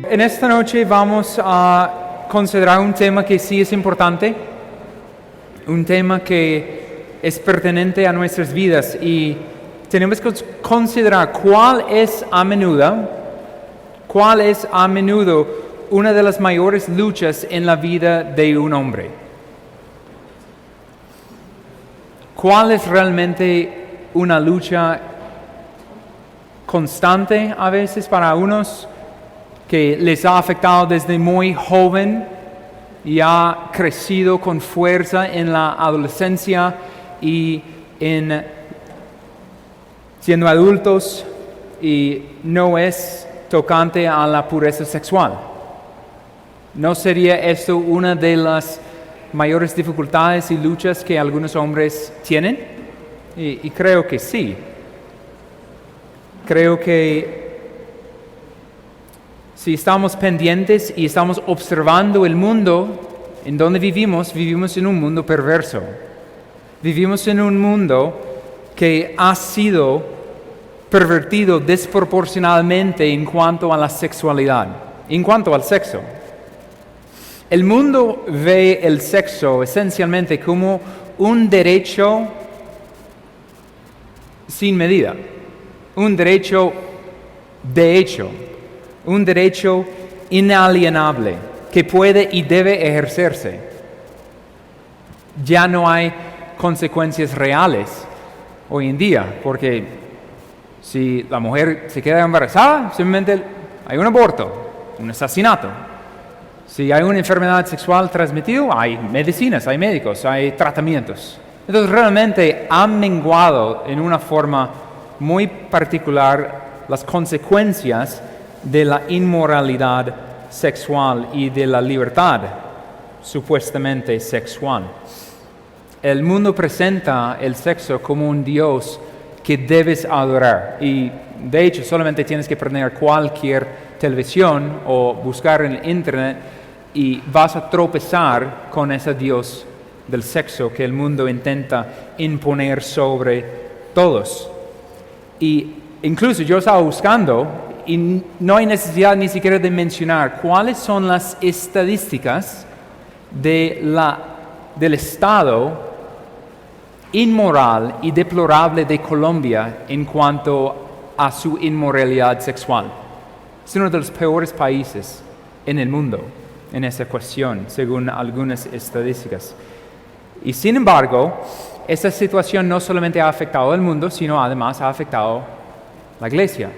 En esta noche vamos a considerar un tema que sí es importante, un tema que es pertinente a nuestras vidas y tenemos que considerar cuál es a menudo una de las mayores luchas en la vida de un hombre. ¿Cuál es realmente una lucha constante a veces para unos que les ha afectado desde muy joven y ha crecido con fuerza en la adolescencia y en siendo adultos y no es tocante a la pureza sexual? ¿No sería esto una de las mayores dificultades y luchas que algunos hombres tienen? Y creo que sí. Creo que si estamos pendientes y estamos observando el mundo en donde vivimos en un mundo perverso. Vivimos en un mundo que ha sido pervertido desproporcionalmente en cuanto a la sexualidad, en cuanto al sexo. El mundo ve el sexo esencialmente como un derecho sin medida, un derecho de hecho, un derecho inalienable que puede y debe ejercerse. Ya no hay consecuencias reales hoy en día, porque si la mujer se queda embarazada, simplemente hay un aborto, un asesinato. Si hay una enfermedad sexual transmitida, hay medicinas, hay médicos, hay tratamientos. Entonces realmente han menguado en una forma muy particular las consecuencias de la inmoralidad sexual y de la libertad supuestamente sexual. El mundo presenta el sexo como un Dios que debes adorar y de hecho solamente tienes que prender cualquier televisión o buscar en internet y vas a tropezar con ese Dios del sexo que el mundo intenta imponer sobre todos. Y incluso yo estaba buscando y no hay necesidad ni siquiera de mencionar cuáles son las estadísticas del estado inmoral y deplorable de Colombia en cuanto a su inmoralidad sexual. Es uno de los peores países en el mundo en esa cuestión, según algunas estadísticas. Y sin embargo, esta situación no solamente ha afectado al mundo, sino además ha afectado la iglesia.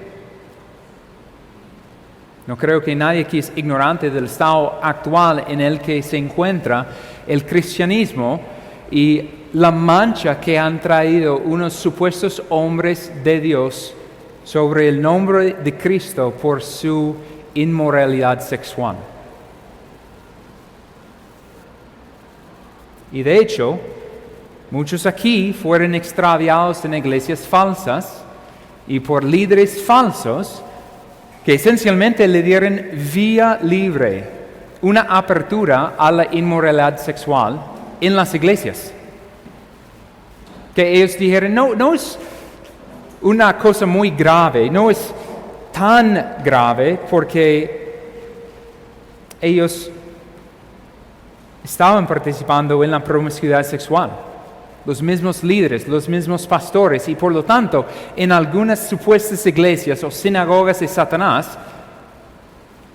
No creo que nadie aquí es ignorante del estado actual en el que se encuentra el cristianismo y la mancha que han traído unos supuestos hombres de Dios sobre el nombre de Cristo por su inmoralidad sexual. Y de hecho, muchos aquí fueron extraviados en iglesias falsas y por líderes falsos que esencialmente le dieron vía libre, una apertura a la inmoralidad sexual en las iglesias. Que ellos dijeron, no es una cosa muy grave, no es tan grave porque ellos estaban participando en la promiscuidad sexual. Los mismos líderes, los mismos pastores, y por lo tanto, en algunas supuestas iglesias o sinagogas de Satanás,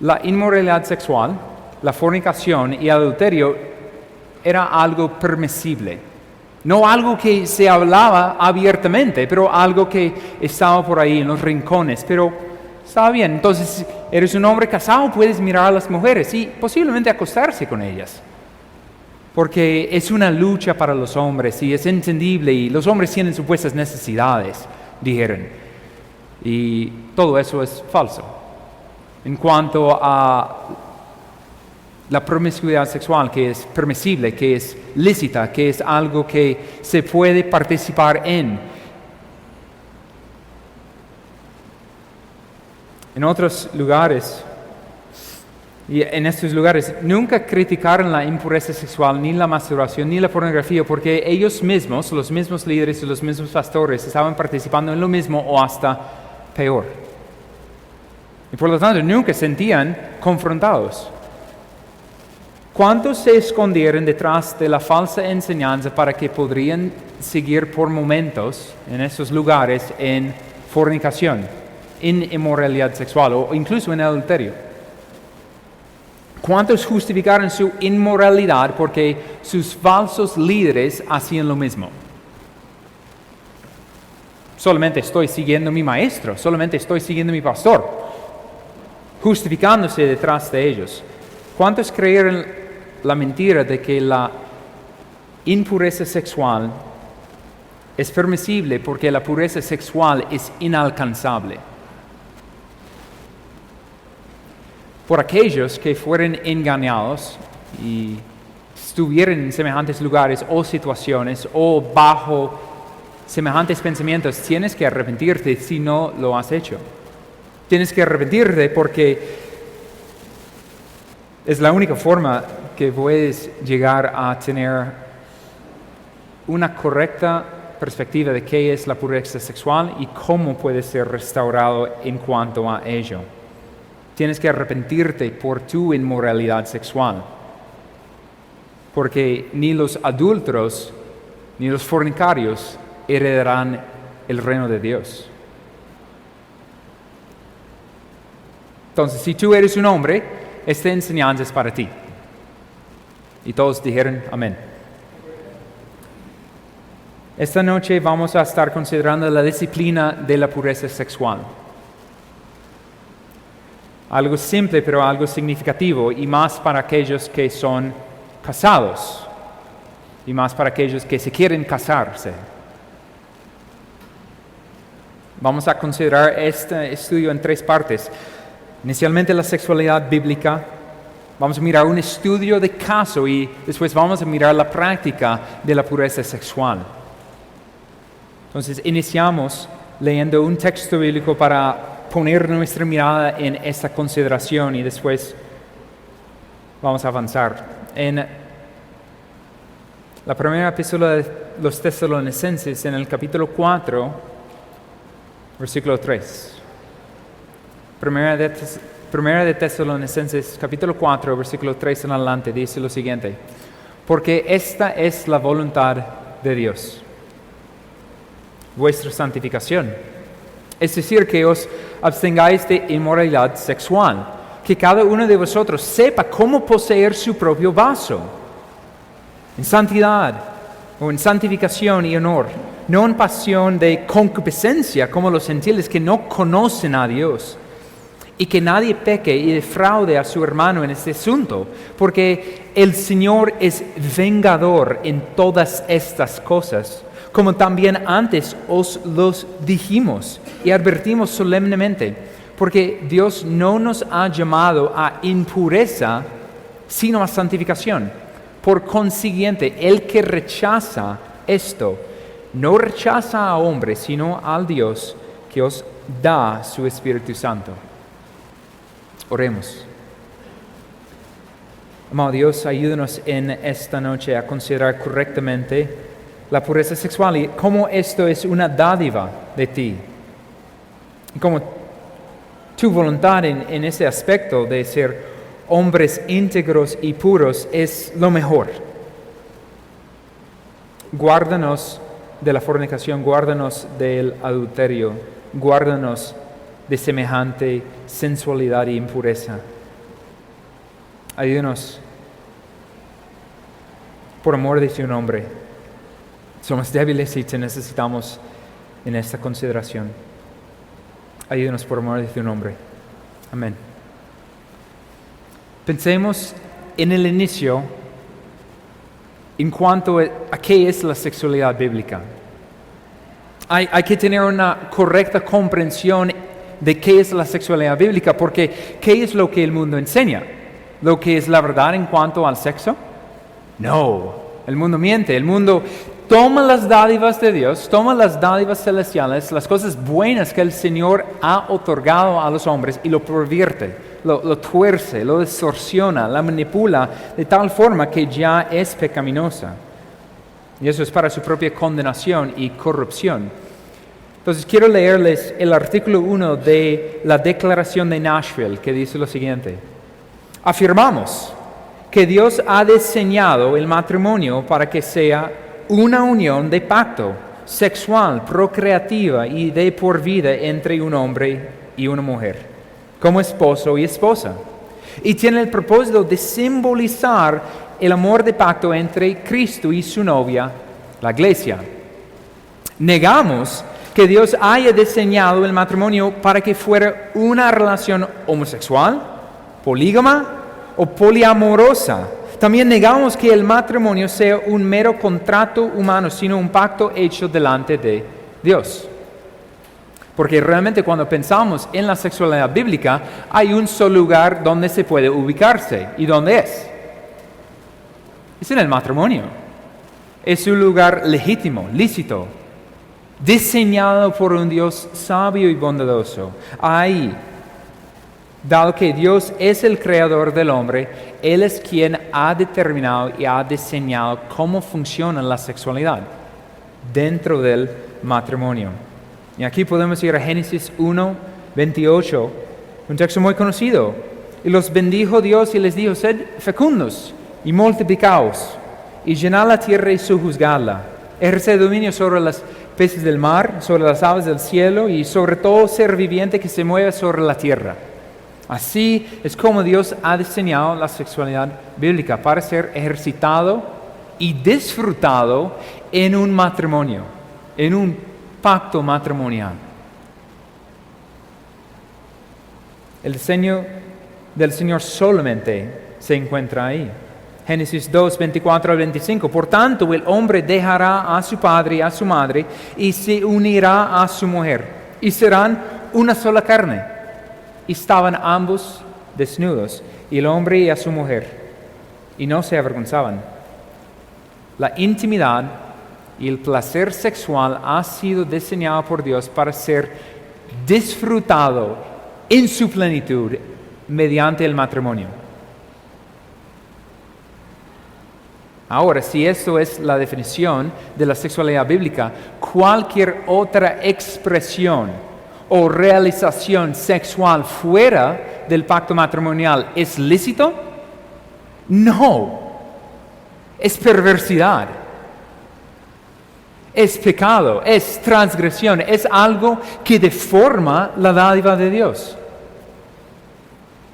la inmoralidad sexual, la fornicación y el adulterio era algo permisible. No algo que se hablaba abiertamente, pero algo que estaba por ahí en los rincones, pero estaba bien. Entonces, eres un hombre casado, puedes mirar a las mujeres y posiblemente acostarse con ellas. Porque es una lucha para los hombres y es entendible y los hombres tienen supuestas necesidades, dijeron. Y todo eso es falso. En cuanto a la promiscuidad sexual, que es permisible, que es lícita, que es algo que se puede participar en. En otros lugares, y en estos lugares, nunca criticaron la impureza sexual, ni la masturbación, ni la pornografía, porque ellos mismos, los mismos líderes y los mismos pastores, estaban participando en lo mismo o hasta peor. Y por lo tanto nunca se sentían confrontados. ¿Cuántos se escondieron detrás de la falsa enseñanza para que podrían seguir por momentos en esos lugares en fornicación, en inmoralidad sexual o incluso en adulterio? ¿Cuántos justificaron su inmoralidad porque sus falsos líderes hacían lo mismo? Solamente estoy siguiendo a mi maestro, solamente estoy siguiendo a mi pastor, justificándose detrás de ellos. ¿Cuántos creyeron la mentira de que la impureza sexual es permisible porque la pureza sexual es inalcanzable? Por aquellos que fueron engañados y estuvieron en semejantes lugares o situaciones o bajo semejantes pensamientos, tienes que arrepentirte si no lo has hecho. Tienes que arrepentirte porque es la única forma que puedes llegar a tener una correcta perspectiva de qué es la pureza sexual y cómo puede ser restaurado en cuanto a ello. Tienes que arrepentirte por tu inmoralidad sexual, porque ni los adúlteros ni los fornicarios heredarán el reino de Dios. Entonces, si tú eres un hombre, esta enseñanza es para ti. Y todos dijeron amén. Esta noche vamos a estar considerando la disciplina de la pureza sexual. Algo simple, pero algo significativo, y más para aquellos que son casados, y más para aquellos que se quieren casarse. Vamos a considerar este estudio en 3 partes. Inicialmente la sexualidad bíblica. Vamos a mirar un estudio de caso y después vamos a mirar la práctica de la pureza sexual. Entonces iniciamos leyendo un texto bíblico para poner nuestra mirada en esta consideración y después vamos a avanzar. En la primera epístola de los Tesalonicenses, en el capítulo 4, versículo 3. Primera de Tesalonicenses, capítulo 4, versículo 3 en adelante, dice lo siguiente: porque esta es la voluntad de Dios, vuestra santificación, es decir, que os abstengáis de inmoralidad sexual, que cada uno de vosotros sepa cómo poseer su propio vaso, en santidad o en santificación y honor, no en pasión de concupiscencia como los gentiles que no conocen a Dios, y que nadie peque y defraude a su hermano en este asunto, porque el Señor es vengador en todas estas cosas, como también antes os los dijimos y advertimos solemnemente, porque Dios no nos ha llamado a impureza, sino a santificación. Por consiguiente, el que rechaza esto, no rechaza a hombres, sino al Dios que os da su Espíritu Santo. Oremos. Amado Dios, ayúdanos en esta noche a considerar correctamente la pureza sexual y cómo esto es una dádiva de ti. Y cómo tu voluntad en ese aspecto de ser hombres íntegros y puros es lo mejor. Guárdanos de la fornicación, guárdanos del adulterio, guárdanos de semejante sensualidad e impureza. Ayúdanos por amor de tu nombre. Somos débiles y te necesitamos en esta consideración. Ayúdanos por amor de tu nombre. Amén. Pensemos en el inicio en cuanto a qué es la sexualidad bíblica. Hay que tener una correcta comprensión de qué es la sexualidad bíblica, porque ¿qué es lo que el mundo enseña? ¿Lo que es la verdad en cuanto al sexo? No, el mundo miente, el mundo toma las dádivas de Dios, toma las dádivas celestiales, las cosas buenas que el Señor ha otorgado a los hombres y lo pervierte, lo tuerce, lo distorsiona, la manipula de tal forma que ya es pecaminosa. Y eso es para su propia condenación y corrupción. Entonces quiero leerles el artículo 1 de la Declaración de Nashville, que dice lo siguiente. Afirmamos que Dios ha diseñado el matrimonio para que sea una unión de pacto sexual, procreativa y de por vida entre un hombre y una mujer, como esposo y esposa. Y tiene el propósito de simbolizar el amor de pacto entre Cristo y su novia, la Iglesia. Negamos que Dios haya diseñado el matrimonio para que fuera una relación homosexual, polígama o poliamorosa. También negamos que el matrimonio sea un mero contrato humano, sino un pacto hecho delante de Dios. Porque realmente cuando pensamos en la sexualidad bíblica, hay un solo lugar donde se puede ubicarse. ¿Y dónde es? Es en el matrimonio. Es un lugar legítimo, lícito, diseñado por un Dios sabio y bondadoso. Ahí, dado que Dios es el creador del hombre, Él es quien ha determinado y ha diseñado cómo funciona la sexualidad dentro del matrimonio. Y aquí podemos ir a Génesis 1, 28, un texto muy conocido. Y los bendijo Dios y les dijo, sed fecundos y multiplicaos, y llenad la tierra y sojuzgadla. Ejerced dominio sobre los peces del mar, sobre las aves del cielo y sobre todo ser viviente que se mueve sobre la tierra. Así es como Dios ha diseñado la sexualidad bíblica para ser ejercitado y disfrutado en un matrimonio, en un pacto matrimonial. El diseño del Señor solamente se encuentra ahí. Génesis 2, 24 al 25. Por tanto, el hombre dejará a su padre y a su madre y se unirá a su mujer y serán una sola carne. Y estaban ambos desnudos, y el hombre y a su mujer, y no se avergonzaban. La intimidad y el placer sexual ha sido diseñado por Dios para ser disfrutado en su plenitud mediante el matrimonio. Ahora, si esto es la definición de la sexualidad bíblica, cualquier otra expresión o realización sexual fuera del pacto matrimonial ¿es lícito? No, es perversidad, es pecado, es transgresión, es algo que deforma la dádiva de Dios.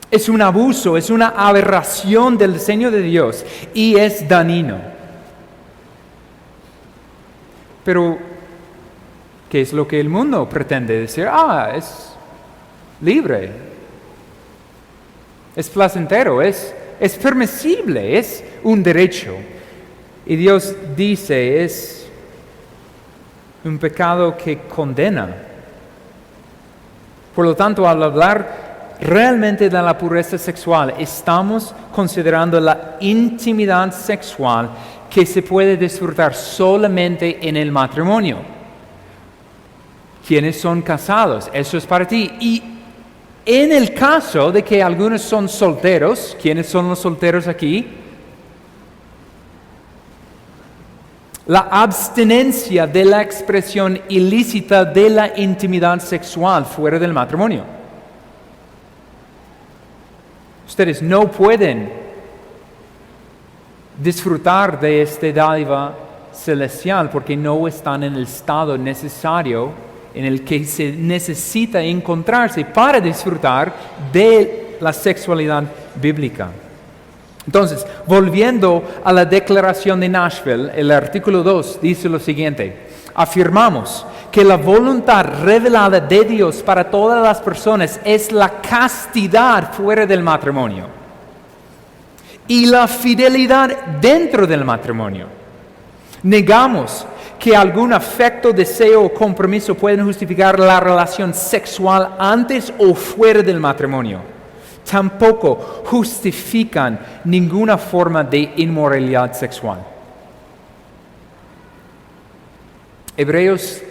Es un abuso, es una aberración del diseño de Dios y es dañino. Pero, ¿qué es lo que el mundo pretende decir? Es libre, es placentero, es permisible, es un derecho. Y Dios dice, es un pecado que condena. Por lo tanto, al hablar realmente de la pureza sexual, estamos considerando la intimidad sexual que se puede disfrutar solamente en el matrimonio. ¿Quiénes son casados? Eso es para ti. Y en el caso de que algunos son solteros, ¿quiénes son los solteros aquí? La abstinencia de la expresión ilícita de la intimidad sexual fuera del matrimonio. Ustedes no pueden disfrutar de esta dádiva celestial porque no están en el estado necesario en el que se necesita encontrarse para disfrutar de la sexualidad bíblica. Entonces, volviendo a la declaración de Nashville, el artículo 2 dice lo siguiente: afirmamos que la voluntad revelada de Dios para todas las personas es la castidad fuera del matrimonio y la fidelidad dentro del matrimonio. Negamos que algún afecto, deseo o compromiso pueden justificar la relación sexual antes o fuera del matrimonio. Tampoco justifican ninguna forma de inmoralidad sexual. Hebreos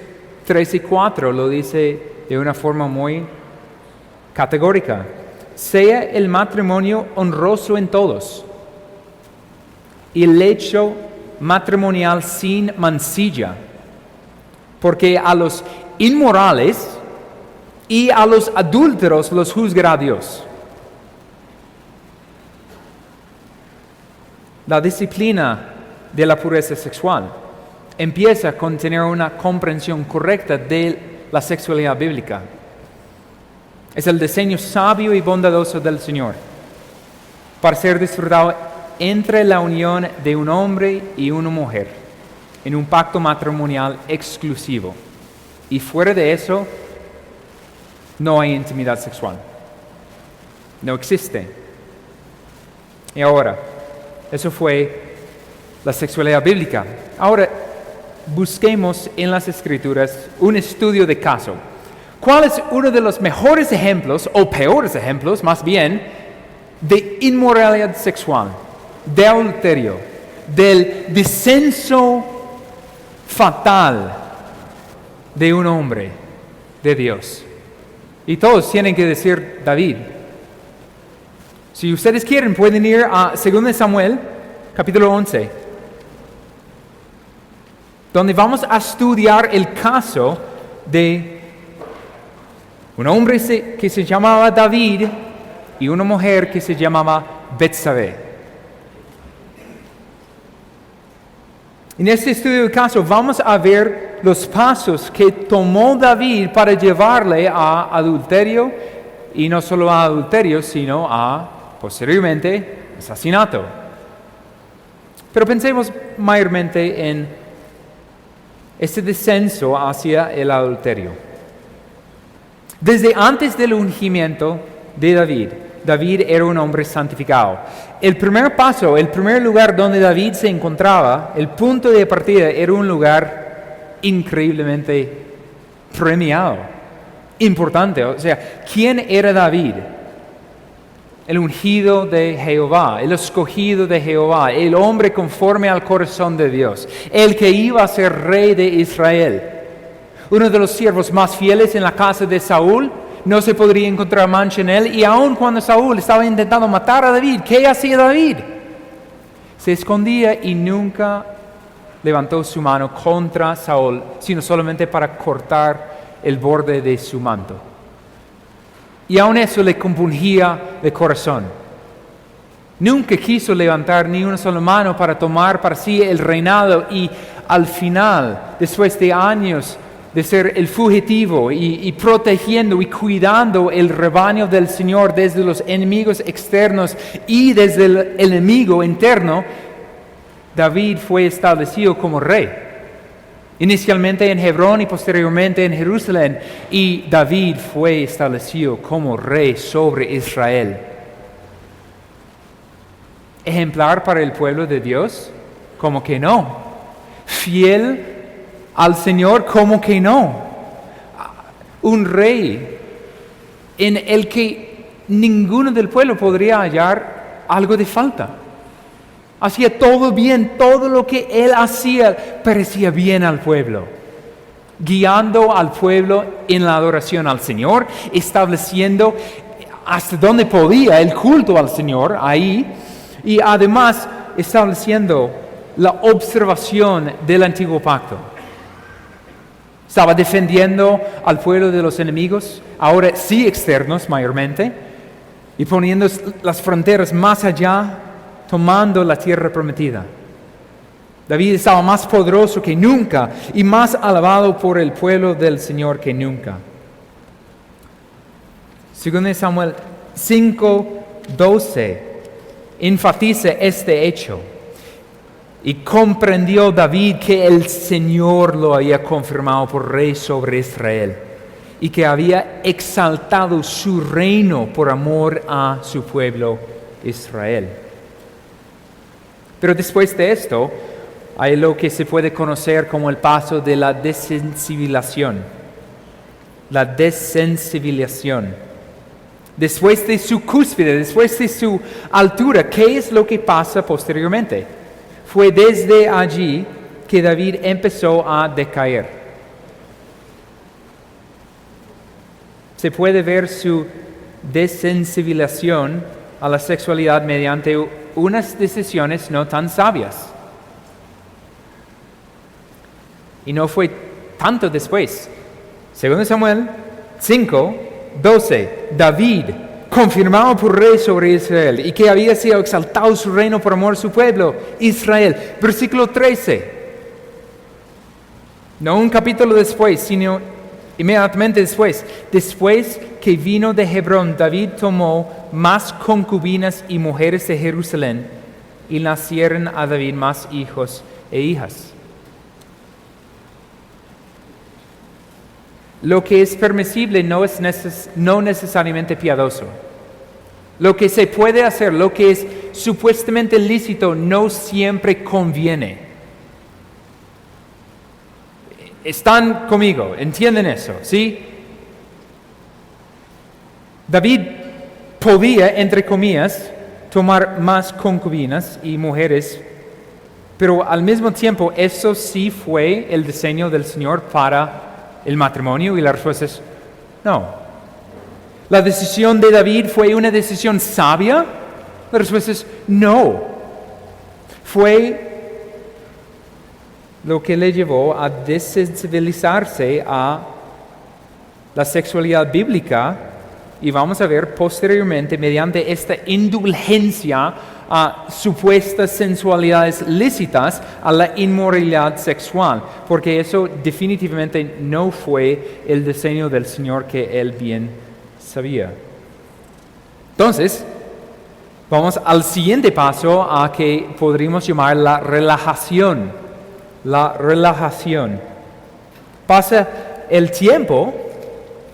13:4 lo dice de una forma muy categórica. Sea el matrimonio honroso en todos y el lecho matrimonial sin mancilla, porque a los inmorales y a los adúlteros los juzgará Dios. La disciplina de la pureza sexual empieza con tener una comprensión correcta de la sexualidad bíblica. Es el diseño sabio y bondadoso del Señor para ser disfrutado entre la unión de un hombre y una mujer en un pacto matrimonial exclusivo. Y fuera de eso, no hay intimidad sexual. No existe. Y ahora, eso fue la sexualidad bíblica. Ahora, busquemos en las Escrituras un estudio de caso. ¿Cuál es uno de los mejores ejemplos, o peores ejemplos más bien, de inmoralidad sexual, de adulterio, del descenso fatal de un hombre de Dios? Y todos tienen que decir David. Si ustedes quieren, pueden ir a 2 Samuel, capítulo 11, donde vamos a estudiar el caso de un hombre que se llamaba David y una mujer que se llamaba Betsabé. En este estudio del caso vamos a ver los pasos que tomó David para llevarle a adulterio, y no solo a adulterio, sino a, posteriormente, asesinato. Pero pensemos mayormente en este descenso hacia el adulterio. Desde antes del ungimiento de David, David era un hombre santificado. El primer paso, el primer lugar donde David se encontraba, el punto de partida, era un lugar increíblemente premiado, importante. O sea, ¿quién era David? El ungido de Jehová, el escogido de Jehová, el hombre conforme al corazón de Dios, el que iba a ser rey de Israel. Uno de los siervos más fieles en la casa de Saúl, no se podría encontrar mancha en él, y aun cuando Saúl estaba intentando matar a David, ¿qué hacía David? Se escondía y nunca levantó su mano contra Saúl, sino solamente para cortar el borde de su manto. Y aun eso le compungía de corazón. Nunca quiso levantar ni una sola mano para tomar para sí el reinado, y al final, después de años de ser el fugitivo y protegiendo y cuidando el rebaño del Señor desde los enemigos externos y desde el enemigo interno, David fue establecido como rey. Inicialmente en Hebrón y posteriormente en Jerusalén, y David fue establecido como rey sobre Israel. ¿Ejemplar para el pueblo de Dios? ¿Cómo que no? ¿Fiel al Señor? ¿Cómo que no? Un rey en el que ninguno del pueblo podría hallar algo de falta. Hacía todo bien, todo lo que él hacía parecía bien al pueblo, guiando al pueblo en la adoración al Señor, estableciendo hasta donde podía el culto al Señor ahí, y además estableciendo la observación del antiguo pacto. Estaba defendiendo al pueblo de los enemigos, ahora sí externos mayormente, y poniendo las fronteras más allá, tomando la tierra prometida. David estaba más poderoso que nunca y más alabado por el pueblo del Señor que nunca. 2 Samuel 5:12 enfatiza este hecho. Y comprendió David que el Señor lo había confirmado por rey sobre Israel, y que había exaltado su reino por amor a su pueblo Israel. Pero después de esto, hay lo que se puede conocer como el paso de la desensibilización. La desensibilización. Después de su cúspide, después de su altura, ¿qué es lo que pasa posteriormente? Fue desde allí que David empezó a decaer. Se puede ver su desensibilización a la sexualidad mediante unas decisiones no tan sabias. Y no fue tanto después 2 Samuel 5, 12. David, confirmado por rey sobre Israel, y que había sido exaltado su reino por amor a su pueblo, Israel. Versículo 13. No un capítulo después, sino inmediatamente después. Después que vino de Hebrón, David tomó más concubinas y mujeres de Jerusalén, y nacieron a David más hijos e hijas. Lo que es permisible no es no necesariamente piadoso. Lo que se puede hacer, lo que es supuestamente lícito, no siempre conviene. Están conmigo, entienden eso, ¿sí? David podía, entre comillas, tomar más concubinas y mujeres, pero al mismo tiempo eso sí fue el diseño del Señor para el matrimonio, y la respuesta es no. ¿La decisión de David fue una decisión sabia? La respuesta es no. Fue lo que le llevó a desensibilizarse a la sexualidad bíblica, y vamos a ver posteriormente, mediante esta indulgencia a supuestas sensualidades lícitas, a la inmoralidad sexual, porque eso definitivamente no fue el diseño del Señor que Él bien sabía. Entonces, vamos al siguiente paso, a que podríamos llamar la relajación. La relajación. Pasa el tiempo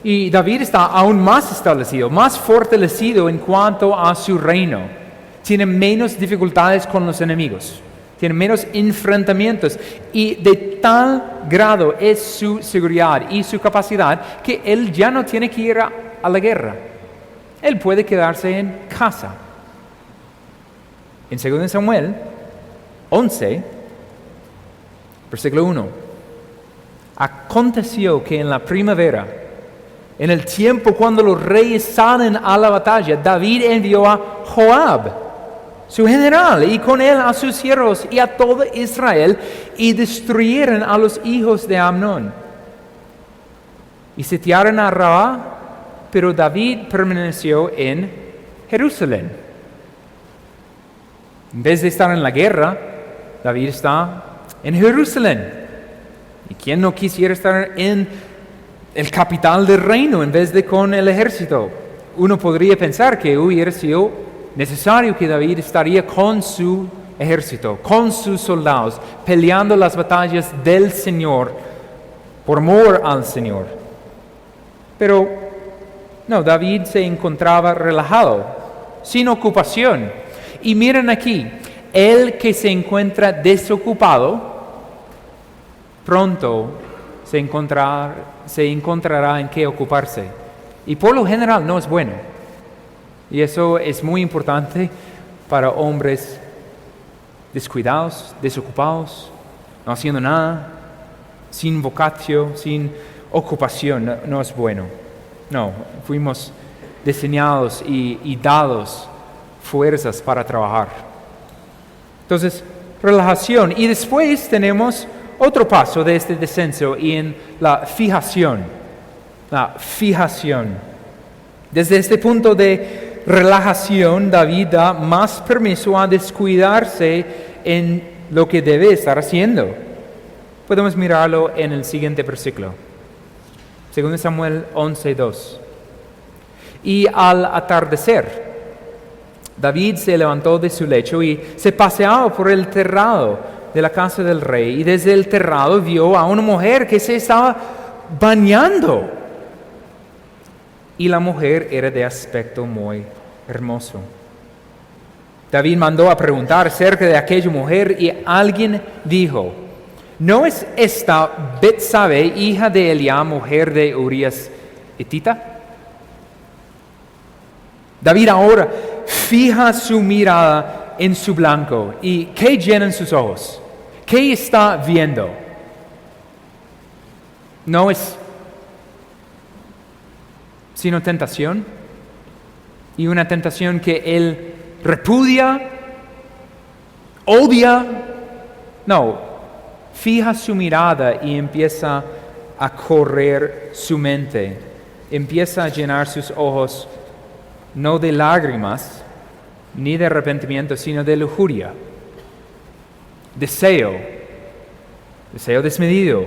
y David está aún más establecido, más fortalecido en cuanto a su reino. Tiene menos dificultades con los enemigos, tiene menos enfrentamientos, y de tal grado es su seguridad y su capacidad que él ya no tiene que ir a la guerra. Él puede quedarse en casa. En 2 Samuel 11, versículo 1. Aconteció que en la primavera, en el tiempo cuando los reyes salen a la batalla, David envió a Joab, su general, y con él a sus siervos y a todo Israel, y destruyeron a los hijos de Amnón. Y sitiaron a Rabá, pero David permaneció en Jerusalén. En vez de estar en la guerra, David está en Jerusalén. ¿Y quién no quisiera estar en el capital del reino en vez de con el ejército? Uno podría pensar que hubiera sido necesario que David estaría con su ejército, con sus soldados, peleando las batallas del Señor, por amor al Señor. Pero no, David se encontraba relajado, sin ocupación. Y miren aquí, el que se encuentra desocupado, pronto se encontrará en qué ocuparse. Y por lo general no es bueno. Y eso es muy importante para hombres descuidados, desocupados, no haciendo nada, sin vocatio, sin ocupación. No es bueno. No, fuimos diseñados y dados fuerzas para trabajar. Entonces, relajación. Y después tenemos otro paso de este descenso, y en la fijación. La fijación. Desde este punto de relajación, David da más permiso a descuidarse en lo que debe estar haciendo. Podemos mirarlo en el siguiente versículo. 2 Samuel 11:2. Y al atardecer, David se levantó de su lecho y se paseaba por el terrado de la casa del rey, y desde el terrado vio a una mujer que se estaba bañando. Y la mujer era de aspecto muy hermoso. David mandó a preguntar acerca de aquella mujer, y alguien dijo: ¿no es esta Betsabe, hija de Eliab, mujer de Urías Hitita? David ahora fija su mirada en su blanco. ¿Y qué llenan sus ojos? ¿Qué está viendo? No es sino tentación, y una tentación que él repudia, odia. No, fija su mirada y empieza a correr su mente. Empieza a llenar sus ojos no de lágrimas ni de arrepentimiento, sino de lujuria. Deseo desmedido.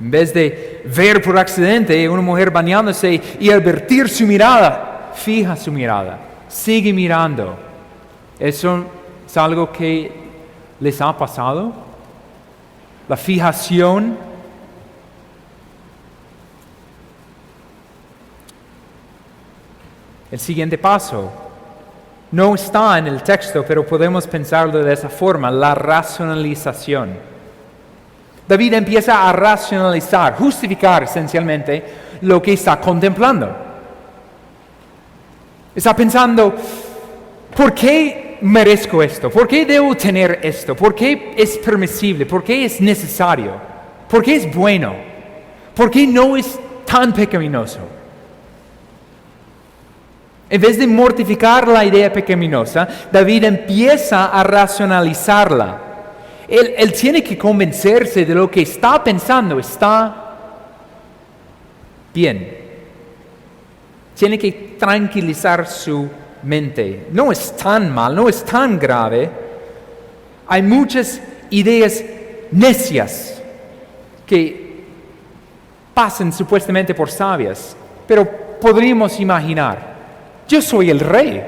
En vez de ver por accidente una mujer bañándose y advertir su mirada, fija su mirada, sigue mirando. ¿Eso es algo que les ha pasado? La fijación. El siguiente paso no está en el texto, pero podemos pensarlo de esa forma, la racionalización. David empieza a racionalizar, justificar esencialmente lo que está contemplando. Está pensando, ¿por qué merezco esto? ¿Por qué debo tener esto? ¿Por qué es permisible? ¿Por qué es necesario? ¿Por qué es bueno? ¿Por qué no es tan pecaminoso? En vez de mortificar la idea pecaminosa, David empieza a racionalizarla. Él tiene que convencerse de lo que está pensando está bien. Tiene que tranquilizar su mente. No es tan mal, no es tan grave. Hay muchas ideas necias que pasan supuestamente por sabias, pero podríamos imaginar. Yo soy el rey,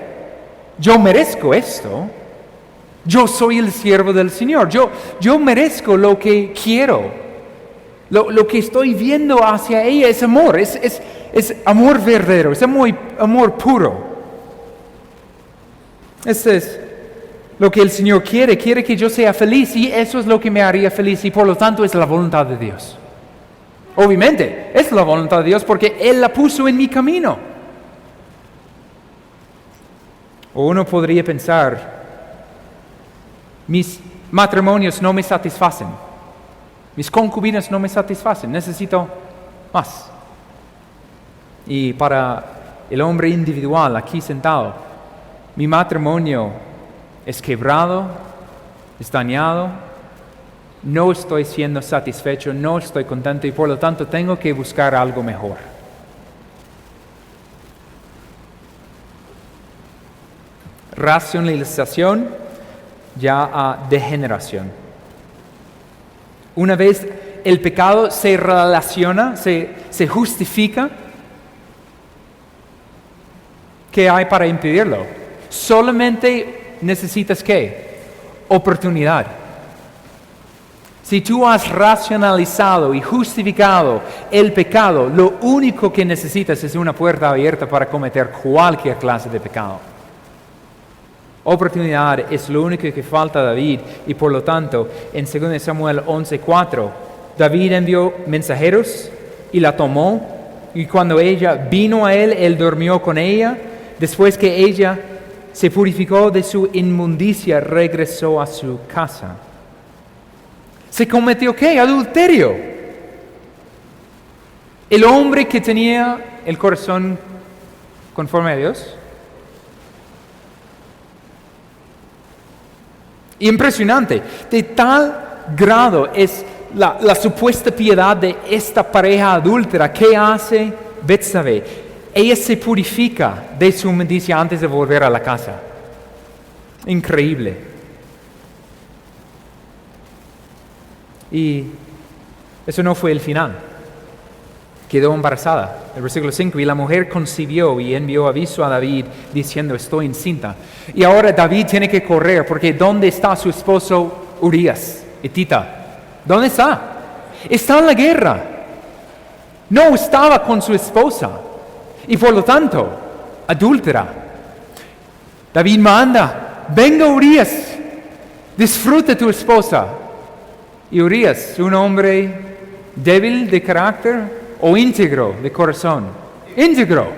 yo merezco esto, yo soy el siervo del Señor, yo merezco lo que quiero, lo que estoy viendo hacia ella es amor, es amor verdadero, es amor puro. Eso es lo que el Señor quiere que yo sea feliz y eso es lo que me haría feliz y por lo tanto es la voluntad de Dios. Obviamente, es la voluntad de Dios porque Él la puso en mi camino. O uno podría pensar, mis matrimonios no me satisfacen, mis concubinas no me satisfacen, necesito más. Y para el hombre individual aquí sentado, mi matrimonio es quebrado, es dañado, no estoy siendo satisfecho, no estoy contento y por lo tanto tengo que buscar algo mejor. Racionalización ya a degeneración. Una vez el pecado se relaciona, se justifica, ¿qué hay para impedirlo? Solamente necesitas ¿qué? Oportunidad. Si tú has racionalizado y justificado el pecado, lo único que necesitas es una puerta abierta para cometer cualquier clase de pecado. Oportunidad es lo único que falta a David y por lo tanto en 2 Samuel 11:4 David envió mensajeros y la tomó y cuando ella vino a él durmió con ella. Después que ella se purificó de su inmundicia regresó a su casa. ¿Se cometió qué? Adulterio. El hombre que tenía el corazón conforme a Dios. Impresionante. De tal grado es la supuesta piedad de esta pareja adúltera. ¿Qué hace Betsabé? Ella se purifica de su inmundicia antes de volver a la casa. Increíble. Y eso no fue el final. Quedó embarazada. El versículo 5, y la mujer concibió y envió aviso a David diciendo, estoy encinta. Y ahora David tiene que correr porque ¿dónde está su esposo Urías, hitita? ¿Dónde está? Está en la guerra. No estaba con su esposa y por lo tanto, adúltera. David manda, venga Urías, disfruta tu esposa. Y Urías, un hombre débil de carácter, o íntegro de corazón, íntegro,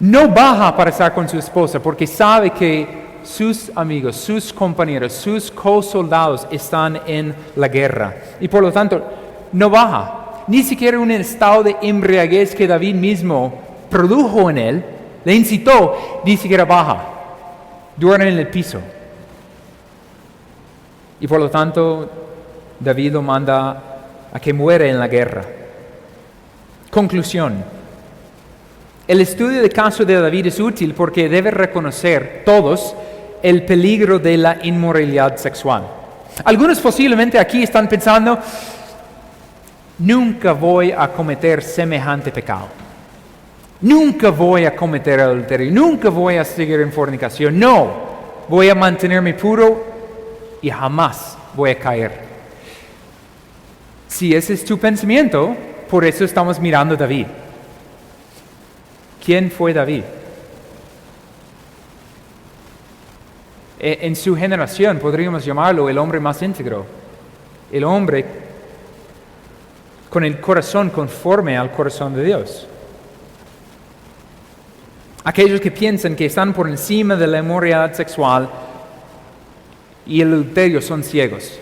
no baja para estar con su esposa porque sabe que sus amigos, sus compañeros, sus cosoldados están en la guerra y por lo tanto no baja, ni siquiera un estado de embriaguez que David mismo produjo en él, le incitó, ni siquiera baja, duerme en el piso y por lo tanto David lo manda a que muere en la guerra. Conclusión. El estudio del caso de David es útil porque debe reconocer todos el peligro de la inmoralidad sexual. Algunos posiblemente aquí están pensando, nunca voy a cometer semejante pecado. Nunca voy a cometer adulterio. Nunca voy a seguir en fornicación. No, voy a mantenerme puro y jamás voy a caer. Si ese es tu pensamiento, por eso estamos mirando a David. ¿Quién fue David? En su generación podríamos llamarlo el hombre más íntegro, el hombre con el corazón conforme al corazón de Dios. Aquellos que piensan que están por encima de la inmoralidad sexual y el adulterio son ciegos.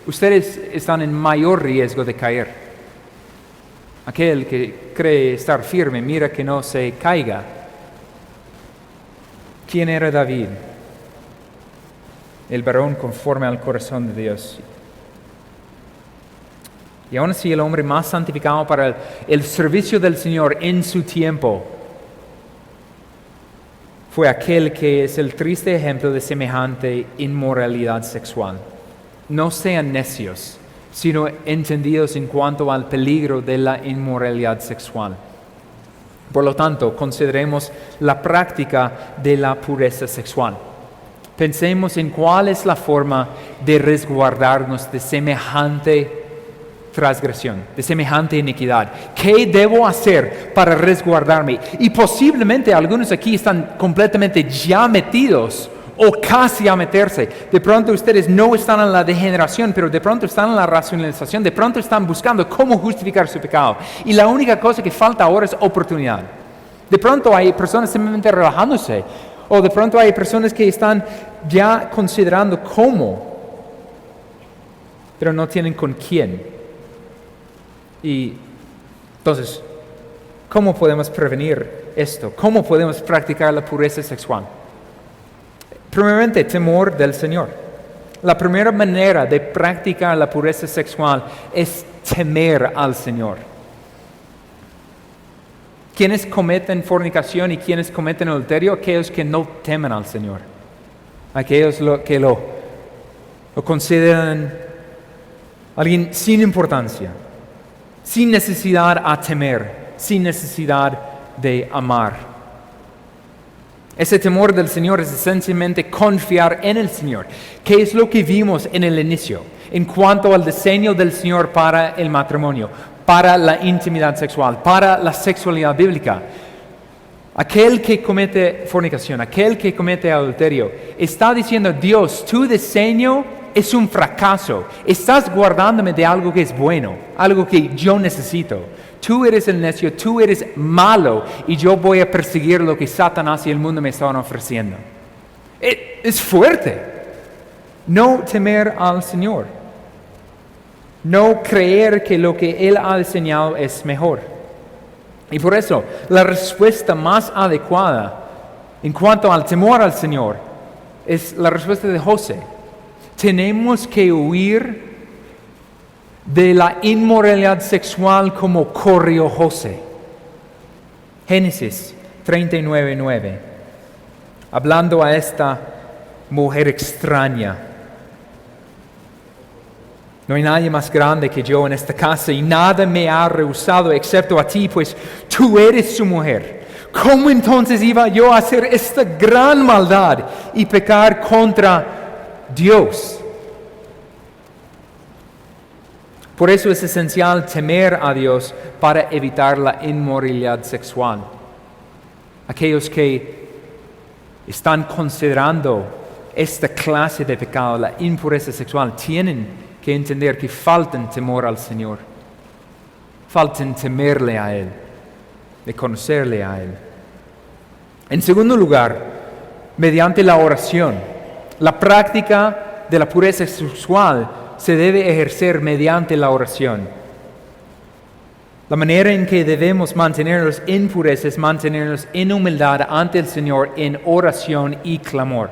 Ustedes están en mayor riesgo de caer. Aquel que cree estar firme, mira que no se caiga. ¿Quién era David? El varón conforme al corazón de Dios. Y aún así el hombre más santificado para el servicio del Señor en su tiempo fue aquel que es el triste ejemplo de semejante inmoralidad sexual. No sean necios, sino entendidos en cuanto al peligro de la inmoralidad sexual. Por lo tanto, consideremos la práctica de la pureza sexual. Pensemos en cuál es la forma de resguardarnos de semejante transgresión, de semejante iniquidad. ¿Qué debo hacer para resguardarme? Y posiblemente algunos aquí están completamente ya metidos o casi a meterse. De pronto ustedes no están en la degeneración, pero de pronto están en la racionalización, de pronto están buscando cómo justificar su pecado. Y la única cosa que falta ahora es oportunidad. De pronto hay personas simplemente relajándose, o de pronto hay personas que están ya considerando cómo, pero no tienen con quién. Y entonces, ¿cómo podemos prevenir esto? ¿Cómo podemos practicar la pureza sexual? Primeramente, temor del Señor. La primera manera de practicar la pureza sexual es temer al Señor. ¿Quiénes cometen fornicación y quiénes cometen adulterio? Aquellos que no temen al Señor. Aquellos que lo consideran alguien sin importancia, sin necesidad a temer, sin necesidad de amar. Ese temor del Señor es esencialmente confiar en el Señor, que es lo que vimos en el inicio, en cuanto al diseño del Señor para el matrimonio, para la intimidad sexual, para la sexualidad bíblica. Aquel que comete fornicación, aquel que comete adulterio, está diciendo, Dios, tu diseño es un fracaso. Estás guardándome de algo que es bueno, algo que yo necesito. Tú eres el necio, tú eres malo y yo voy a perseguir lo que Satanás y el mundo me estaban ofreciendo. Es fuerte. No temer al Señor. No creer que lo que Él ha diseñado es mejor. Y por eso, la respuesta más adecuada en cuanto al temor al Señor es la respuesta de José. Tenemos que huir de la inmoralidad sexual como corrió José. Génesis 39:9. Hablando a esta mujer extraña. No hay nadie más grande que yo en esta casa y nada me ha rehusado excepto a ti, pues tú eres su mujer. ¿Cómo entonces iba yo a hacer esta gran maldad y pecar contra Dios? Por eso es esencial temer a Dios para evitar la inmoralidad sexual. Aquellos que están considerando esta clase de pecado, la impureza sexual, tienen que entender que faltan temor al Señor, faltan temerle a Él, de conocerle a Él. En segundo lugar, mediante la oración, la práctica de la pureza sexual se debe ejercer mediante la oración. La manera en que debemos mantenernos en pureza es mantenernos en humildad ante el Señor en oración y clamor.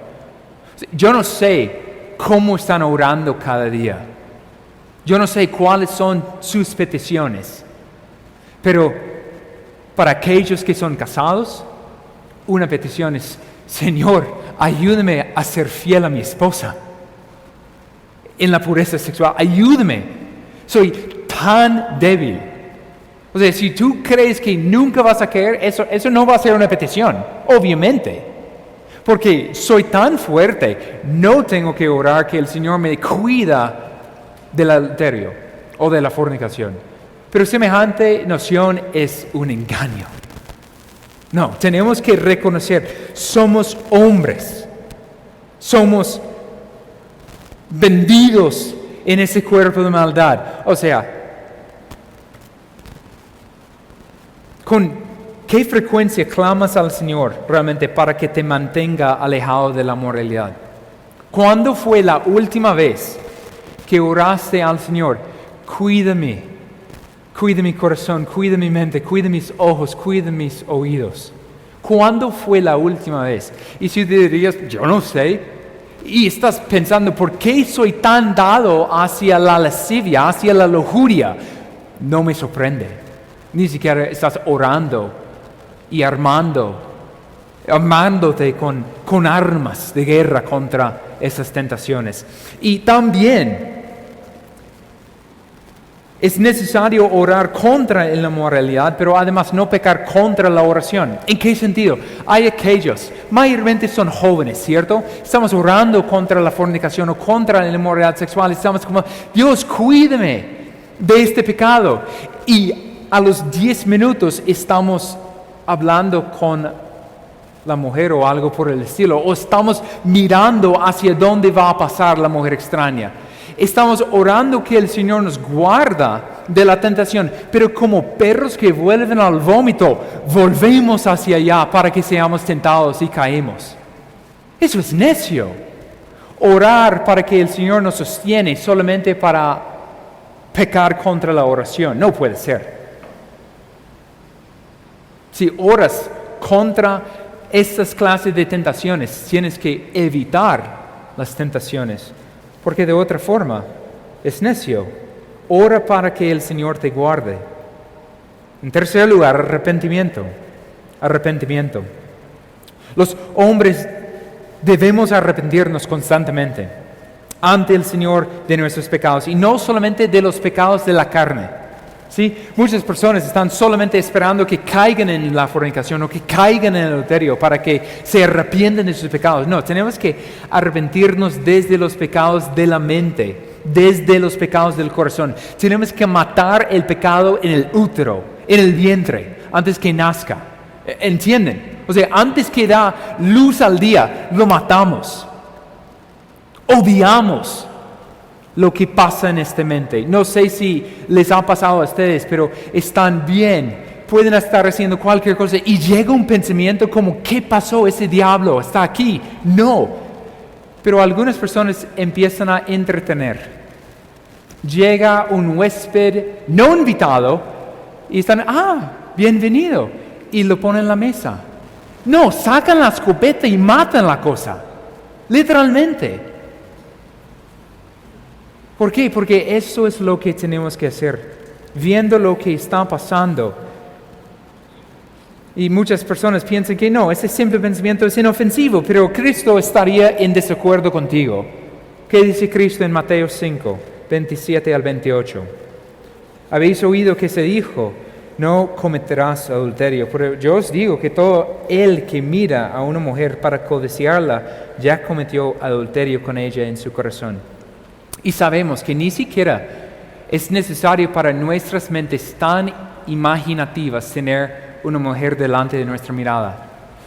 Yo no sé cómo están orando cada día. Yo no sé cuáles son sus peticiones, pero para aquellos que son casados, una petición es: Señor, ayúdame a ser fiel a mi esposa en la pureza sexual. Ayúdame. Soy tan débil. O sea, si tú crees que nunca vas a caer, eso no va a ser una petición, obviamente. Porque soy tan fuerte, no tengo que orar que el Señor me cuida del adulterio o de la fornicación. Pero semejante noción es un engaño. No, tenemos que reconocer, somos hombres, somos vendidos en ese cuerpo de maldad. O sea, ¿con qué frecuencia clamas al Señor realmente para que te mantenga alejado de la moralidad? ¿Cuándo fue la última vez que oraste al Señor? Cuídame, cuida mi corazón, cuida mi mente, cuida mis ojos, cuida mis oídos. ¿Cuándo fue la última vez? Y si te dirías, yo no sé, y estás pensando, ¿por qué soy tan dado hacia la lascivia, hacia la lujuria? No me sorprende. Ni siquiera estás orando y armándote con armas de guerra contra esas tentaciones. Y también es necesario orar contra la inmoralidad, pero además no pecar contra la oración. ¿En qué sentido? Hay aquellos, mayormente son jóvenes, ¿cierto? Estamos orando contra la fornicación o contra la inmoralidad sexual. Estamos como, Dios, cuídame de este pecado. Y a los 10 minutos estamos hablando con la mujer o algo por el estilo, o estamos mirando hacia dónde va a pasar la mujer extraña. Estamos orando que el Señor nos guarda de la tentación, pero como perros que vuelven al vómito, volvemos hacia allá para que seamos tentados y caemos. Eso es necio. Orar para que el Señor nos sostiene solamente para pecar contra la oración, no puede ser. Si oras contra estas clases de tentaciones, tienes que evitar las tentaciones, porque de otra forma es necio. Ora para que el Señor te guarde. En tercer lugar, arrepentimiento. Arrepentimiento. Los hombres debemos arrepentirnos constantemente ante el Señor de nuestros pecados, y no solamente de los pecados de la carne. ¿Sí? Muchas personas están solamente esperando que caigan en la fornicación o que caigan en el adulterio para que se arrepientan de sus pecados. No, tenemos que arrepentirnos desde los pecados de la mente, desde los pecados del corazón. Tenemos que matar el pecado en el útero, en el vientre, antes que nazca. ¿Entienden? O sea, antes que da luz al día, lo matamos. Odiamos lo que pasa en esta mente. No sé si les ha pasado a ustedes, pero están bien, pueden estar haciendo cualquier cosa y llega un pensamiento como, ¿qué pasó? Ese diablo está aquí. No, pero algunas personas empiezan a entretener. Llega un huésped no invitado y están, bienvenido, y lo ponen en la mesa. No, sacan la escopeta y matan la cosa, literalmente. ¿Por qué? Porque eso es lo que tenemos que hacer, viendo lo que está pasando. Y muchas personas piensan que no, ese simple pensamiento es inofensivo, pero Cristo estaría en desacuerdo contigo. ¿Qué dice Cristo en Mateo 5, 27 al 28? Habéis oído que se dijo, no cometerás adulterio, pero yo os digo que todo el que mira a una mujer para codiciarla, ya cometió adulterio con ella en su corazón. Y sabemos que ni siquiera es necesario para nuestras mentes tan imaginativas tener una mujer delante de nuestra mirada.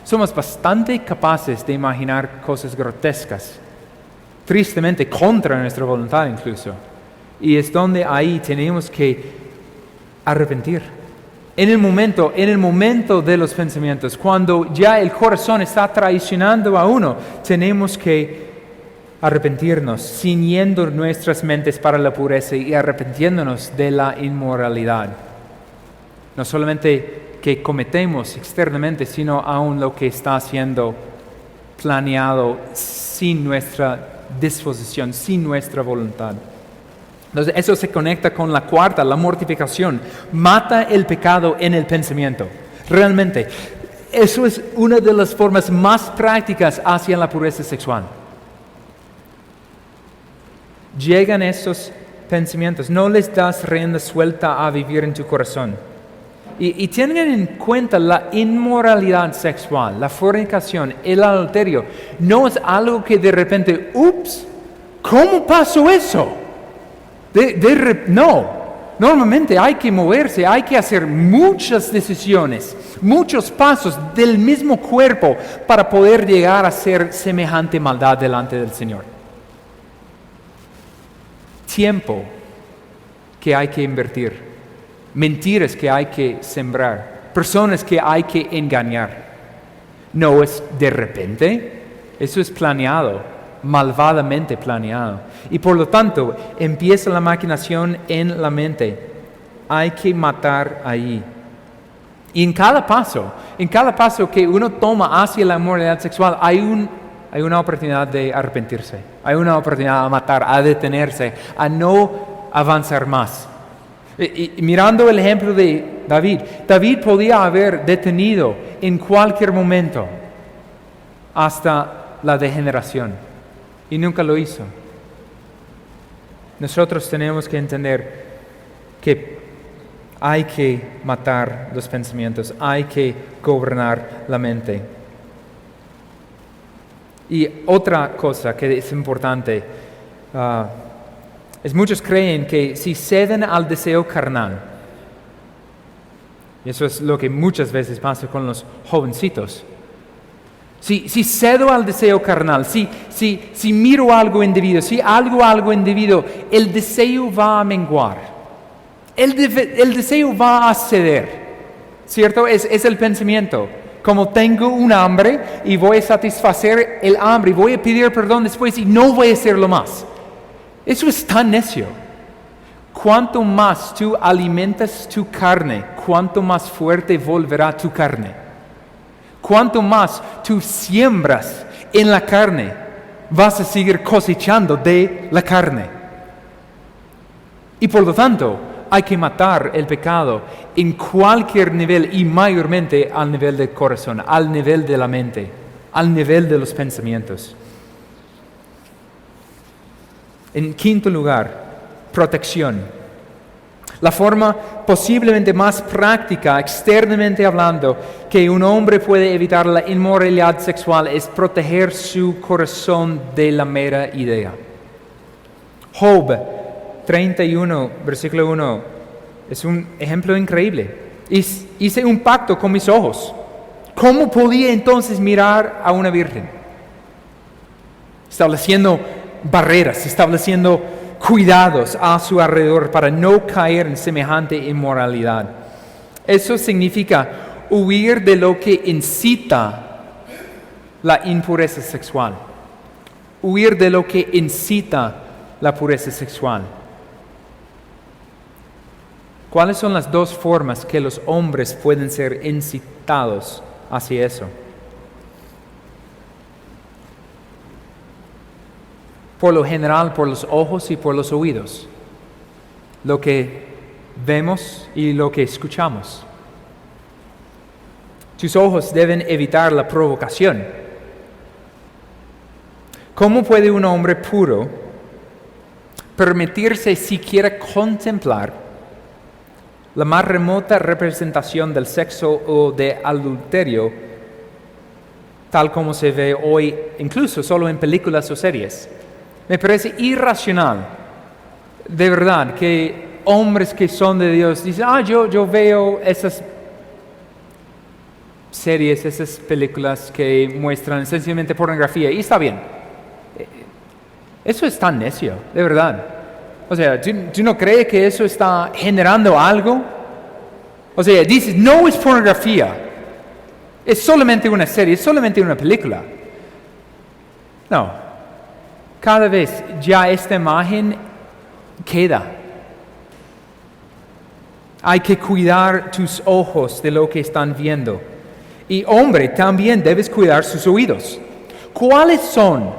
Somos bastante capaces de imaginar cosas grotescas, tristemente contra nuestra voluntad incluso. Y es donde ahí tenemos que arrepentir. En el momento de los pensamientos, cuando ya el corazón está traicionando a uno, tenemos que arrepentirnos, ciñendo nuestras mentes para la pureza y arrepintiéndonos de la inmoralidad. No solamente que cometemos externamente, sino aún lo que está siendo planeado sin nuestra disposición, sin nuestra voluntad. Entonces eso se conecta con la cuarta, la mortificación. Mata el pecado en el pensamiento. Realmente, eso es una de las formas más prácticas hacia la pureza sexual. Llegan esos pensamientos, no les das rienda suelta a vivir en tu corazón. Y tengan en cuenta la inmoralidad sexual, la fornicación, el adulterio. No es algo que de repente, ups, ¿cómo pasó eso? No, normalmente hay que moverse, hay que hacer muchas decisiones, muchos pasos del mismo cuerpo para poder llegar a ser semejante maldad delante del Señor. Tiempo que hay que invertir, mentiras que hay que sembrar, personas que hay que engañar. No es de repente, eso es planeado, malvadamente planeado. Y por lo tanto, empieza la maquinación en la mente. Hay que matar ahí. Y en cada paso que uno toma hacia la moralidad sexual, hay una oportunidad de arrepentirse, hay una oportunidad de matar, a detenerse, a no avanzar más. Y mirando el ejemplo de David podía haber detenido en cualquier momento hasta la degeneración y nunca lo hizo. Nosotros tenemos que entender que hay que matar los pensamientos, hay que gobernar la mente. Y otra cosa que es importante es muchos creen que si ceden al deseo carnal, y eso es lo que muchas veces pasa con los jovencitos, si cedo al deseo carnal, si miro algo indebido, si hago algo indebido, el deseo va a menguar. El deseo va a ceder, ¿cierto? Es el pensamiento. Como tengo un hambre y voy a satisfacer el hambre y voy a pedir perdón después y no voy a hacerlo más. Eso es tan necio. Cuanto más tú alimentas tu carne, cuanto más fuerte volverá tu carne. Cuanto más tú siembras en la carne, vas a seguir cosechando de la carne. Y por lo tanto, hay que matar el pecado en cualquier nivel y mayormente al nivel del corazón, al nivel de la mente, al nivel de los pensamientos. En quinto lugar, protección. La forma posiblemente más práctica, externamente hablando, que un hombre puede evitar la inmoralidad sexual es proteger su corazón de la mera idea. Job 31, versículo 1, es un ejemplo increíble. Hice un pacto con mis ojos. ¿Cómo podía entonces mirar a una virgen? Estableciendo barreras, estableciendo cuidados a su alrededor para no caer en semejante inmoralidad. Eso significa huir de lo que incita la impureza sexual. Huir de lo que incita la pureza sexual. ¿Cuáles son las dos formas que los hombres pueden ser incitados hacia eso? Por lo general, por los ojos y por los oídos. Lo que vemos y lo que escuchamos. Tus ojos deben evitar la provocación. ¿Cómo puede un hombre puro permitirse siquiera contemplar la más remota representación del sexo o de adulterio, tal como se ve hoy, incluso solo en películas o series? Me parece irracional, de verdad, que hombres que son de Dios dicen, yo veo esas series, esas películas que muestran sencillamente pornografía, y está bien. Eso es tan necio, de verdad. O sea, ¿tú no crees que eso está generando algo? O sea, dices, no es pornografía, es solamente una serie, es solamente una película. No. Cada vez ya esta imagen queda. Hay que cuidar tus ojos de lo que están viendo. Y hombre, también debes cuidar sus oídos. ¿Cuáles son?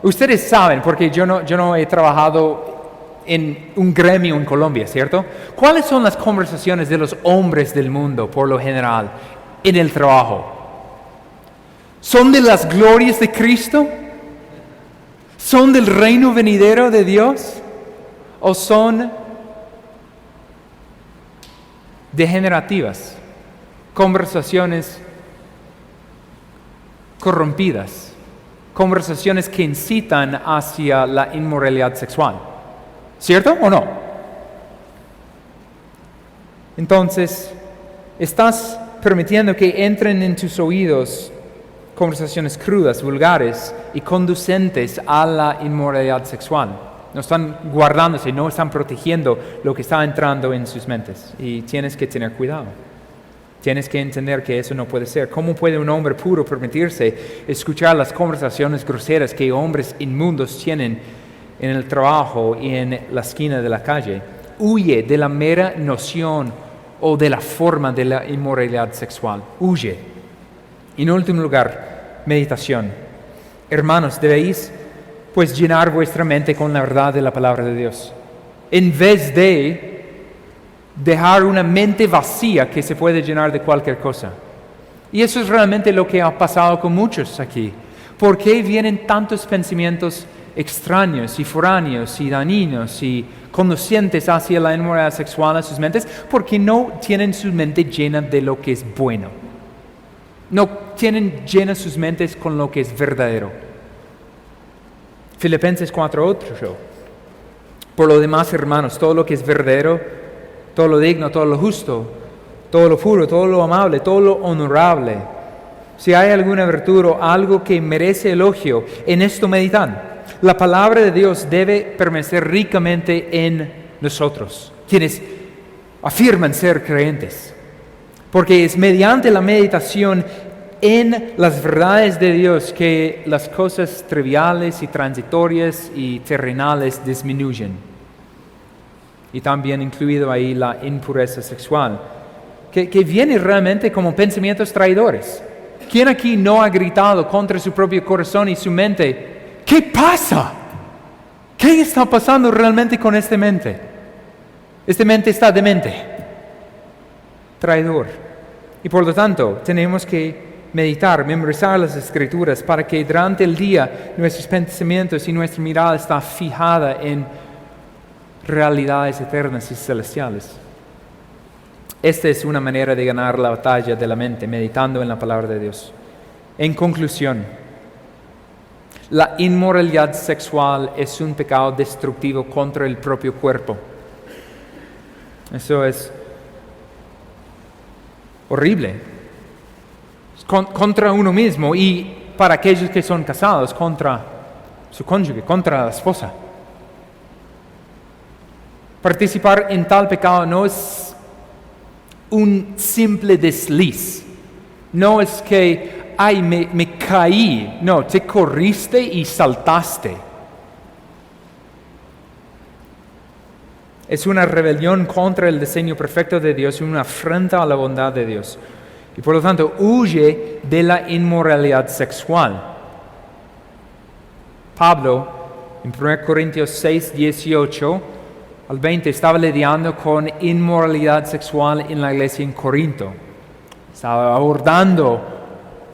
Ustedes saben, porque yo no he trabajado en un gremio en Colombia, ¿cierto? ¿Cuáles son las conversaciones de los hombres del mundo, por lo general, en el trabajo? ¿Son de las glorias de Cristo? ¿Son del reino venidero de Dios? ¿O son degenerativas? Conversaciones corrompidas, conversaciones que incitan hacia la inmoralidad sexual. ¿Cierto o no? Entonces, estás permitiendo que entren en tus oídos conversaciones crudas, vulgares y conducentes a la inmoralidad sexual. No están guardándose, no están protegiendo lo que está entrando en sus mentes. Y tienes que tener cuidado. Tienes que entender que eso no puede ser. ¿Cómo puede un hombre puro permitirse escuchar las conversaciones groseras que hombres inmundos tienen en el trabajo y en la esquina de la calle? Huye de la mera noción o de la forma de la inmoralidad sexual. Huye. En último lugar, meditación. Hermanos, debéis pues llenar vuestra mente con la verdad de la palabra de Dios, en vez de dejar una mente vacía que se puede llenar de cualquier cosa. Y eso es realmente lo que ha pasado con muchos aquí. ¿Por qué vienen tantos pensamientos extraños y foráneos y dañinos y conducentes hacia la inmoralidad sexual a sus mentes? Porque no tienen su mente llena de lo que es bueno. No tienen llenas sus mentes con lo que es verdadero. Filipenses 4:8. Por lo demás, hermanos, todo lo que es verdadero, todo lo digno, todo lo justo, todo lo puro, todo lo amable, todo lo honorable. Si hay alguna virtud o algo que merece elogio, en esto meditad. La palabra de Dios debe permanecer ricamente en nosotros, quienes afirman ser creyentes. Porque es mediante la meditación en las verdades de Dios que las cosas triviales y transitorias y terrenales disminuyen. Y también incluido ahí la impureza sexual, que viene realmente como pensamientos traidores. ¿Quién aquí no ha gritado contra su propio corazón y su mente? ¿Qué pasa? ¿Qué está pasando realmente con esta mente? Esta mente está demente, traidor. Y por lo tanto, tenemos que meditar, memorizar las Escrituras para que durante el día nuestros pensamientos y nuestra mirada está fijada en realidades eternas y celestiales. Esta es una manera de ganar la batalla de la mente, meditando en la palabra de Dios. En conclusión, la inmoralidad sexual es un pecado destructivo contra el propio cuerpo. Eso es horrible. Contra uno mismo y para aquellos que son casados, contra su cónyuge, contra la esposa. Participar en tal pecado no es un simple desliz. No es que, ay, me caí. No, te corriste y saltaste. Es una rebelión contra el diseño perfecto de Dios y una afrenta a la bondad de Dios. Y por lo tanto, huye de la inmoralidad sexual. Pablo, en 1 Corintios 6, 18 al 20, estaba lidiando con inmoralidad sexual en la iglesia en Corinto. Estaba abordando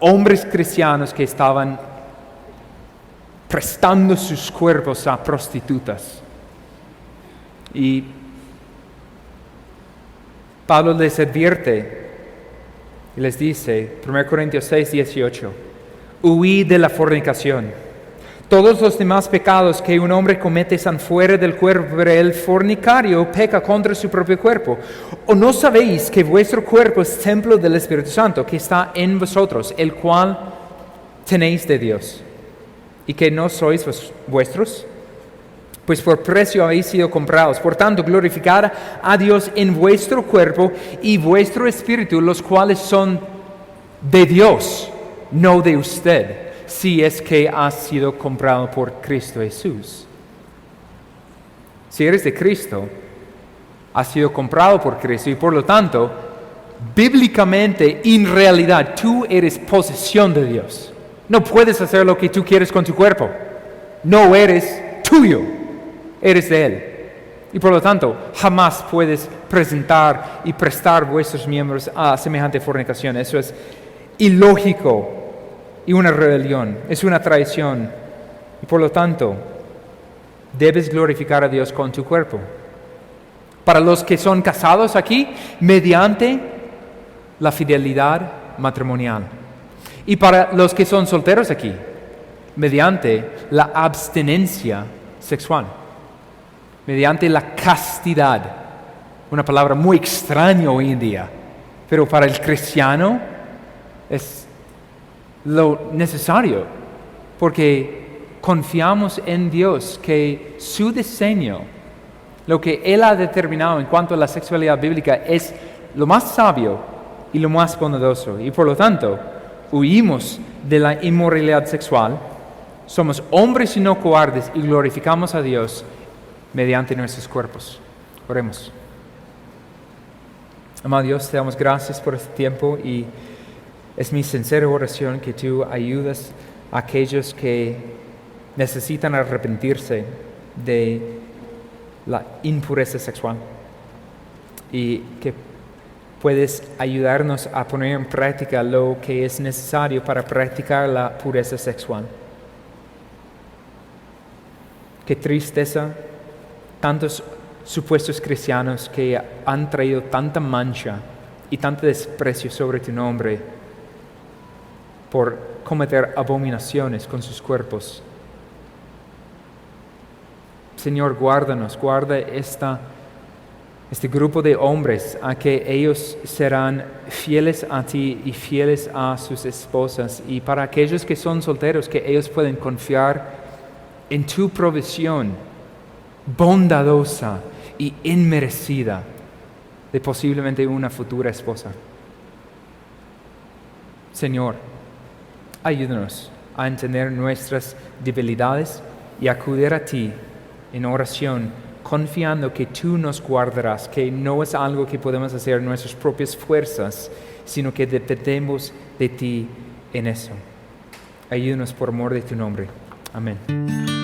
hombres cristianos que estaban prestando sus cuerpos a prostitutas. Y Pablo les advierte y les dice, 1 Corintios 6, 18, huid de la fornicación. Todos los demás pecados que un hombre comete están fuera del cuerpo, pero el fornicario peca contra su propio cuerpo. ¿O no sabéis que vuestro cuerpo es templo del Espíritu Santo que está en vosotros, el cual tenéis de Dios, y que no sois vuestros? Pues por precio habéis sido comprados. Por tanto, glorificad a Dios en vuestro cuerpo y vuestro espíritu, los cuales son de Dios, no de usted, si es que has sido comprado por Cristo Jesús. Si eres de Cristo, has sido comprado por Cristo y por lo tanto, bíblicamente, en realidad, tú eres posesión de Dios. No puedes hacer lo que tú quieres con tu cuerpo. No eres tuyo. Eres de Él. Y por lo tanto, jamás puedes presentar y prestar vuestros miembros a semejante fornicación. Eso es ilógico y una rebelión, es una traición. Y por lo tanto, debes glorificar a Dios con tu cuerpo. Para los que son casados aquí, mediante la fidelidad matrimonial. Y para los que son solteros aquí, mediante la abstinencia sexual. Mediante la castidad, una palabra muy extraña hoy en día, pero para el cristiano es lo necesario, porque confiamos en Dios que su diseño, lo que Él ha determinado en cuanto a la sexualidad bíblica, es lo más sabio y lo más bondadoso, y por lo tanto huimos de la inmoralidad sexual, somos hombres y no cobardes y glorificamos a Dios mediante nuestros cuerpos. Oremos. Amado Dios, te damos gracias por este tiempo y es mi sincera oración que tú ayudes a aquellos que necesitan arrepentirse de la impureza sexual y que puedes ayudarnos a poner en práctica lo que es necesario para practicar la pureza sexual. Qué tristeza tantos supuestos cristianos que han traído tanta mancha y tanto desprecio sobre tu nombre por cometer abominaciones con sus cuerpos. Señor, guárdanos, guarda este grupo de hombres a que ellos serán fieles a ti y fieles a sus esposas. Y para aquellos que son solteros, que ellos pueden confiar en tu provisión bondadosa y inmerecida de posiblemente una futura esposa. Señor, ayúdanos a entender nuestras debilidades y acudir a ti en oración, confiando que tú nos guardarás, que no es algo que podemos hacer en nuestras propias fuerzas, sino que dependemos de ti en eso. Ayúdanos por amor de tu nombre. Amén.